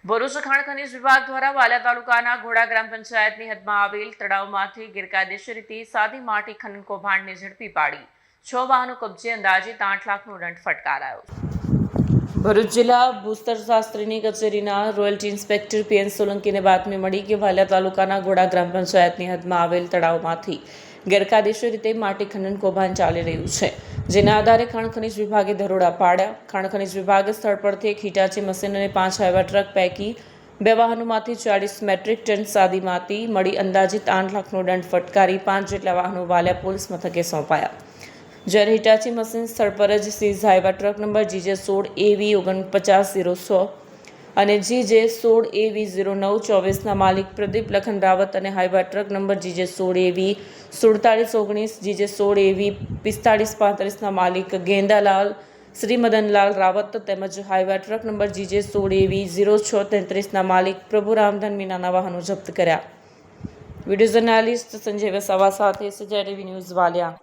ભરૂચ ખાણ ખનીજ વિભાગ દ્વારા વાલિયા તાલુકાના ઘોડા ગ્રામ પંચાયતની હદમાં આવેલ તળાવમાંથી ગેરકાયદેસર રીતે સાદી માટી ખનન કૌભાંડને ઝડપી પાડી 6 વાહનો કબજે અંદાજિત 8 લાખનો દંડ ફટકારાયો। ભરૂચ જિલ્લા ભૂસ્તરશાસ્ત્રીની કચેરીના રોયલ્ટી ઇન્સ્પેક્ટર પીએન સોલંકીને બાતમી મળી કે વાલિયા તાલુકાના ઘોડા ગ્રામ પંચાયતની હદમાં આવેલ તળાવમાંથી ગેરકાયદેસર રીતે માટી ખનન કૌભાંડ ચાલી રહ્યું છે, જેના આધારે ખાણ ખનીજ વિભાગે દરોડા પાડ્યા। ખાણ ખનીજ વિભાગે સ્થળ પરથી એક હિટાચી મશીન અને 5 હાઈવા ટ્રક પૈકી 2 વાહનોમાંથી 40 મેટ્રિક ટન સાદી માટી મળી અંદાજિત 8 લાખનો દંડ ફટકારી 5 જેટલા વાહનો વાલિયા પોલીસ મથકે સોંપાયા। જ્યારે હિટાચી મશીન સ્થળ પર જ seize Hyva truck number GJ16AV 4906 અને GJ16AV 0924ના માલિક પ્રદીપ લખન રાવત અને Hyva truck number GJ16AV 4719 GJ16AV 4535ના માલિક ગેંદાલાલ શ્રીમદનલાલ રાવત તેમજ હાઈવા ટ્રક નંબર GJ16AV 0633ના માલિક પ્રભુરામધન મીનાના વાહનો જપ્ત કર્યા। વિડીયો જર્નાલિસ્ટ સંજય વસાવા સાથે સજાય ટીવી ન્યૂઝ વાલિયા।